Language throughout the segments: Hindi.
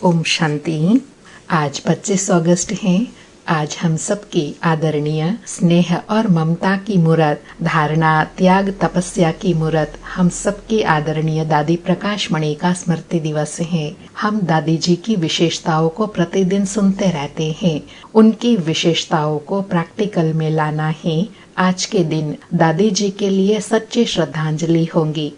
ओम शांति। आज 25 अगस्त है। आज हम सबकी आदरणीय स्नेह और ममता की मूरत, धारणा, त्याग, तपस्या की मूरत, हम सबकी आदरणीय दादी प्रकाश मणि का स्मृति दिवस है। हम दादी जी की विशेषताओं को प्रतिदिन सुनते रहते हैं। उनकी विशेषताओं को प्रैक्टिकल में लाना ही आज के दिन दादी जी के लिए सच्ची श्रद्धांजलि होगी।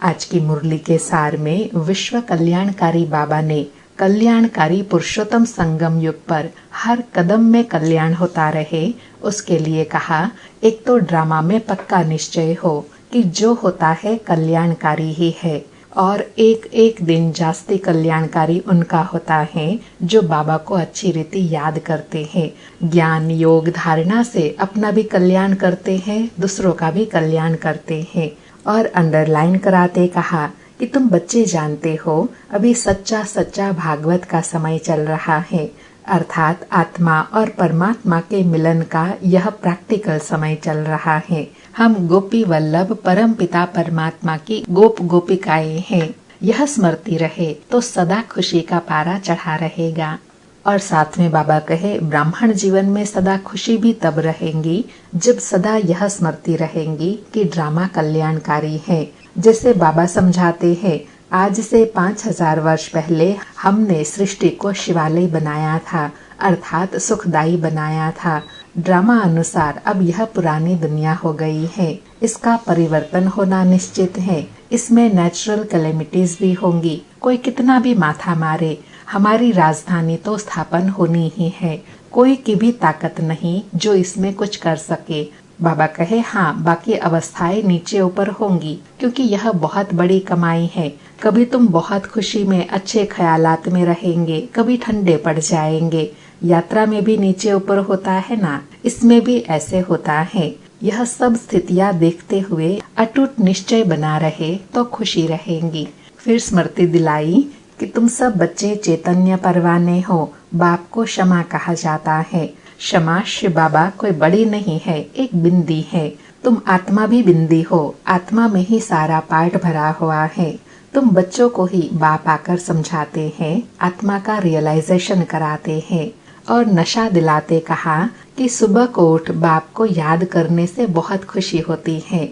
आज की मुरली के सार में विश्व कल्याणकारी बाबा ने कल्याणकारी पुरुषोत्तम संगम युग पर हर कदम में कल्याण होता रहे, उसके लिए कहा, एक तो ड्रामा में पक्का निश्चय हो कि जो होता है कल्याणकारी ही है, और एक एक दिन जास्ती कल्याणकारी उनका होता है जो बाबा को अच्छी रीति याद करते हैं, ज्ञान योग धारणा से अपना भी कल्याण करते हैं, दूसरों का भी कल्याण करते हैं। और अंडरलाइन कराते कहा कि तुम बच्चे जानते हो, अभी सच्चा भागवत का समय चल रहा है, अर्थात आत्मा और परमात्मा के मिलन का यह प्रैक्टिकल समय चल रहा है। हम गोपी वल्लभ परम पिता परमात्मा की गोपिकाएं हैं। यह स्मृति रहे तो सदा खुशी का पारा चढ़ा रहेगा। और साथ में बाबा कहे, ब्राह्मण जीवन में सदा खुशी भी तब रहेंगी जब सदा यह स्मृति रहेंगी कि ड्रामा कल्याणकारी है। जैसे बाबा समझाते हैं, आज से 5000 वर्ष पहले हमने सृष्टि को शिवालय बनाया था, अर्थात सुखदायी बनाया था। ड्रामा अनुसार अब यह पुरानी दुनिया हो गई है, इसका परिवर्तन होना निश्चित है। इसमें नेचुरल कैलेमिटीज भी होंगी, कोई कितना भी माथा मारे, हमारी राजधानी तो स्थापन होनी ही है। कोई की भी ताकत नहीं जो इसमें कुछ कर सके। बाबा कहे, हाँ, बाकी अवस्थाएं नीचे ऊपर होंगी, क्योंकि यह बहुत बड़ी कमाई है। कभी तुम बहुत खुशी में अच्छे ख्यालात में रहेंगे, कभी ठंडे पड़ जाएंगे। यात्रा में भी नीचे ऊपर होता है ना, इसमें भी ऐसे होता है। यह सब स्थितियाँ देखते हुए अटूट निश्चय बना रहे तो खुशी रहेंगी। फिर स्मृति दिलाई कि तुम सब बच्चे चैतन्य परवाने हो। बाप को क्षमा कहा जाता है। क्षमा शिव बाबा कोई बड़ी नहीं है, एक बिंदी है। तुम आत्मा भी बिंदी हो, आत्मा में ही सारा पाठ भरा हुआ है। तुम बच्चों को ही बाप आकर समझाते हैं, आत्मा का रियलाइजेशन कराते हैं और नशा दिलाते कहा कि सुबह को उठ बाप को याद करने से बहुत खुशी होती है।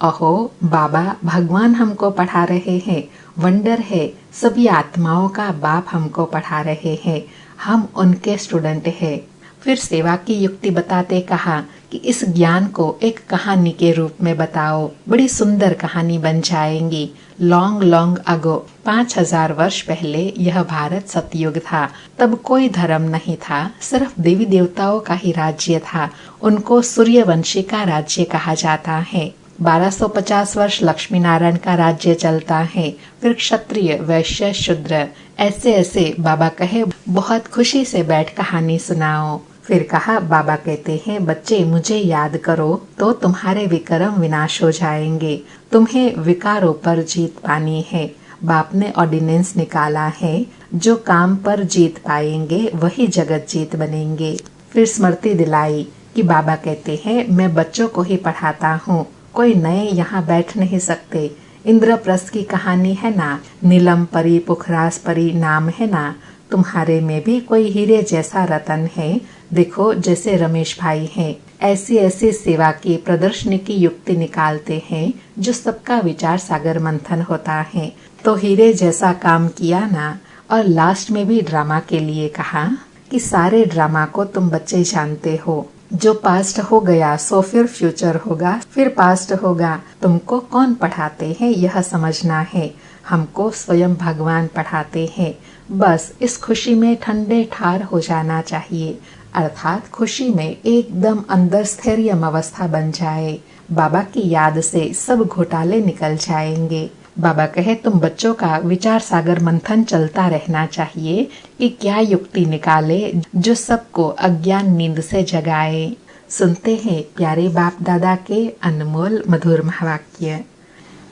अहो बाबा, भगवान हमको पढ़ा रहे हैं, वंडर है, सभी आत्माओं का बाप हमको पढ़ा रहे हैं, हम उनके स्टूडेंट हैं। फिर सेवा की युक्ति बताते कहा कि इस ज्ञान को एक कहानी के रूप में बताओ, बड़ी सुंदर कहानी बन जाएंगी। लॉन्ग अगो, 5000 वर्ष पहले यह भारत सतयुग था। तब कोई धर्म नहीं था, सिर्फ देवी देवताओं का ही राज्य था। उनको सूर्यवंशी का राज्य कहा जाता है। 1250 वर्ष लक्ष्मी नारायण का राज्य चलता है। फिर क्षत्रिय, वैश्य, शूद्र, ऐसे बाबा कहे, बहुत खुशी से बैठ कहानी सुनाओ। फिर कहा, बाबा कहते हैं, बच्चे मुझे याद करो तो तुम्हारे विक्रम विनाश हो जाएंगे। तुम्हें विकारों पर जीत पानी है। बाप ने ऑर्डिनेंस निकाला है, जो काम पर जीत पाएंगे वही जगत जीत बनेंगे। फिर स्मृति दिलाई कि बाबा कहते हैं, मैं बच्चों को ही पढ़ाता हूँ, कोई नए यहाँ बैठ नहीं सकते। इंद्रप्रस्थ की कहानी है ना, नीलम परी पुखरास परी नाम है ना, तुम्हारे में भी कोई हीरे जैसा रतन है। देखो जैसे रमेश भाई हैं, ऐसी सेवा की प्रदर्शनी की युक्ति निकालते हैं जो सबका विचार सागर मंथन होता है। तो हीरे जैसा काम किया ना। और लास्ट में भी ड्रामा के लिए कहा कि सारे ड्रामा को तुम बच्चे जानते हो, जो पास्ट हो गया सो फिर फ्यूचर होगा, फिर पास्ट होगा। तुमको कौन पढ़ाते हैं यह समझना है। हमको स्वयं भगवान पढ़ाते हैं। बस इस खुशी में ठंडे ठार हो जाना चाहिए, अर्थात खुशी में एकदम अंदर स्थैर्यम अवस्था बन जाए। बाबा की याद से सब घोटाले निकल जाएंगे। बाबा कहे, तुम बच्चों का विचार सागर मंथन चलता रहना चाहिए कि क्या युक्ति निकाले जो सबको अज्ञान नींद से जगाए। सुनते हैं प्यारे बाप दादा के अनमोल मधुर महावाक्य।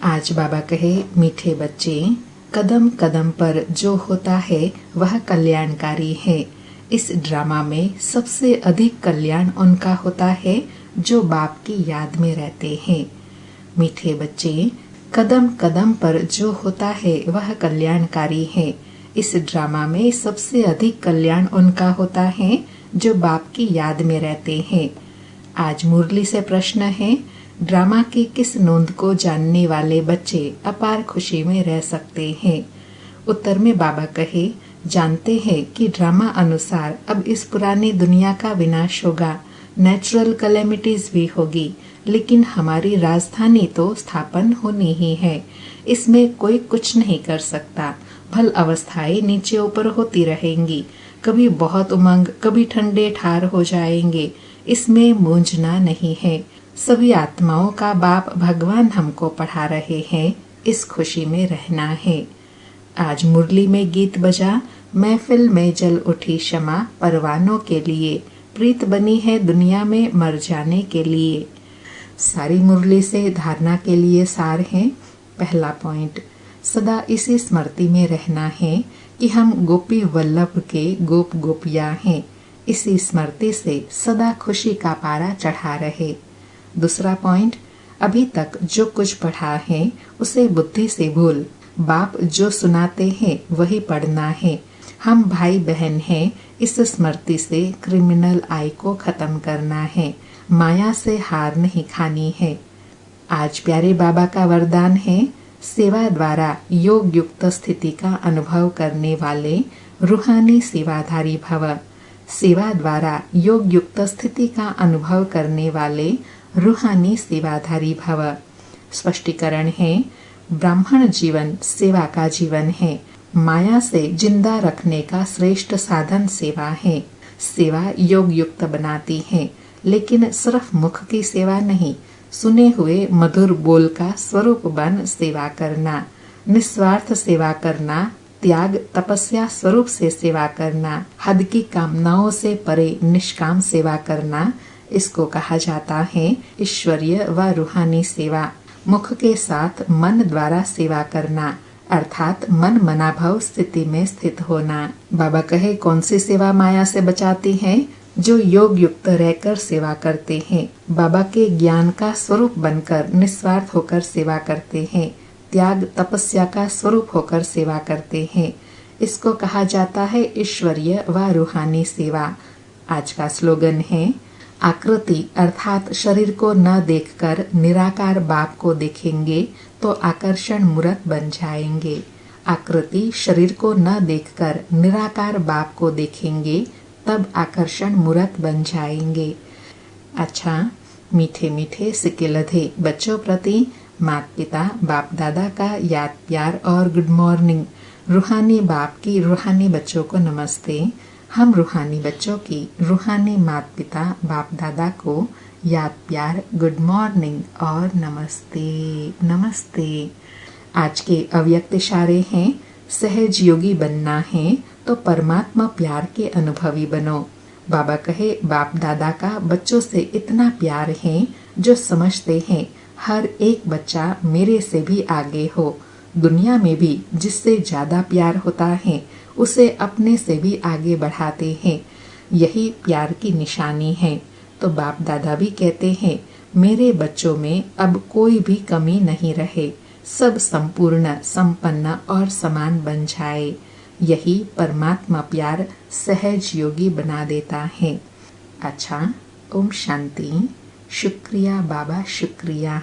आज बाबा कहे, मीठे बच्चे, कदम कदम पर जो होता है वह कल्याणकारी है। इस ड्रामा में सबसे अधिक कल्याण उनका होता है जो बाप की याद में रहते हैं। मीठे बच्चे, कदम कदम पर जो होता है वह कल्याणकारी है। इस ड्रामा में सबसे अधिक कल्याण उनका होता है जो बाप की याद में रहते हैं। आज मुरली से प्रश्न है, ड्रामा की किस नोंद को जानने वाले बच्चे अपार खुशी में रह सकते हैं? उत्तर में बाबा कहे, जानते हैं कि ड्रामा अनुसार अब इस पुरानी दुनिया का विनाश होगा, नेचुरल कैलेमिटीज भी होगी, लेकिन हमारी राजधानी तो स्थापन होनी ही है। इसमें कोई कुछ नहीं कर सकता। भल अवस्थाएं नीचे ऊपर होती रहेंगी, कभी बहुत उमंग, कभी ठंडे ठार हो जाएंगे। इसमें मूंझना नहीं है। सभी आत्माओं का बाप भगवान हमको पढ़ा रहे हैं, इस खुशी में रहना है। आज मुरली में गीत बजा, महफिल में जल उठी क्षमा परवानों के लिए, प्रीत बनी है दुनिया में मर जाने के लिए। सारी मुरली से धारणा के लिए सार है। पहला पॉइंट, सदा इसी स्मृति में रहना है कि हम गोपी वल्लभ के गोप गोपियां हैं। इसी स्मृति से सदा खुशी का पारा चढ़ा रहे। दूसरा पॉइंट, अभी तक जो कुछ पढ़ा है उसे बुद्धि से भूल, बाप जो सुनाते हैं वही पढ़ना है। हम भाई बहन हैं, इस स्मृति से क्रिमिनल आई को खत्म करना है, माया से हार नहीं खानी है। आज प्यारे बाबा का वरदान है, सेवा द्वारा योग युक्त स्थिति का अनुभव करने वाले रूहानी सेवाधारी भव। सेवा द्वारा योग युक्त स्थिति का अनुभव करने वाले रूहानी सेवाधारी भव। स्पष्टीकरण है, ब्राह्मण जीवन सेवा का जीवन है। माया से जिंदा रखने का श्रेष्ठ साधन सेवा है। सेवा योग युक्त बनाती है, लेकिन सिर्फ मुख की सेवा नहीं, सुने हुए मधुर बोल का स्वरूप बन सेवा करना, निस्वार्थ सेवा करना, त्याग तपस्या स्वरूप से सेवा करना, हद की कामनाओं से परे निष्काम सेवा करना, इसको कहा जाता है ईश्वरीय व रूहानी सेवा। मुख के साथ मन द्वारा सेवा करना, अर्थात मन मनाभाव स्थिति में स्थित होना। बाबा कहे, कौन सी सेवा माया से बचाती है? जो योग युक्त रहकर सेवा करते हैं, बाबा के ज्ञान का स्वरूप बनकर निस्वार्थ होकर सेवा करते हैं, त्याग तपस्या का स्वरूप होकर सेवा करते हैं। इसको कहा जाता है ईश्वरीय व रूहानी सेवा। आज का स्लोगन है, आकृति अर्थात शरीर को न देखकर निराकार बाप को देखेंगे तो आकर्षण मूर्त बन जाएंगे। आकृति शरीर को न देखकर निराकार बाप को देखेंगे तब आकर्षण मूर्त बन जाएंगे। अच्छा, मीठे मीठे सिक्के लधे बच्चों प्रति माता पिता बाप दादा का याद प्यार और गुड मॉर्निंग। रूहानी बाप की रूहानी बच्चों को नमस्ते। हम रूहानी बच्चों की रूहानी माता पिता बाप दादा को याद प्यार गुड मॉर्निंग और नमस्ते नमस्ते। आज के अव्यक्त इशारे हैं, सहज योगी बनना है तो परमात्मा प्यार के अनुभवी बनो। बाबा कहे, बाप दादा का बच्चों से इतना प्यार है जो समझते हैं हर एक बच्चा मेरे से भी आगे हो। दुनिया में भी जिससे ज्यादा प्यार होता है उसे अपने से भी आगे बढ़ाते हैं। यही प्यार की निशानी है। तो बाप दादा भी कहते हैं, मेरे बच्चों में अब कोई भी कमी नहीं रहे, सब संपूर्ण संपन्न और समान बन जाए। यही परमात्मा प्यार सहज योगी बना देता है। अच्छा, ओम शांति। शुक्रिया बाबा, शुक्रिया।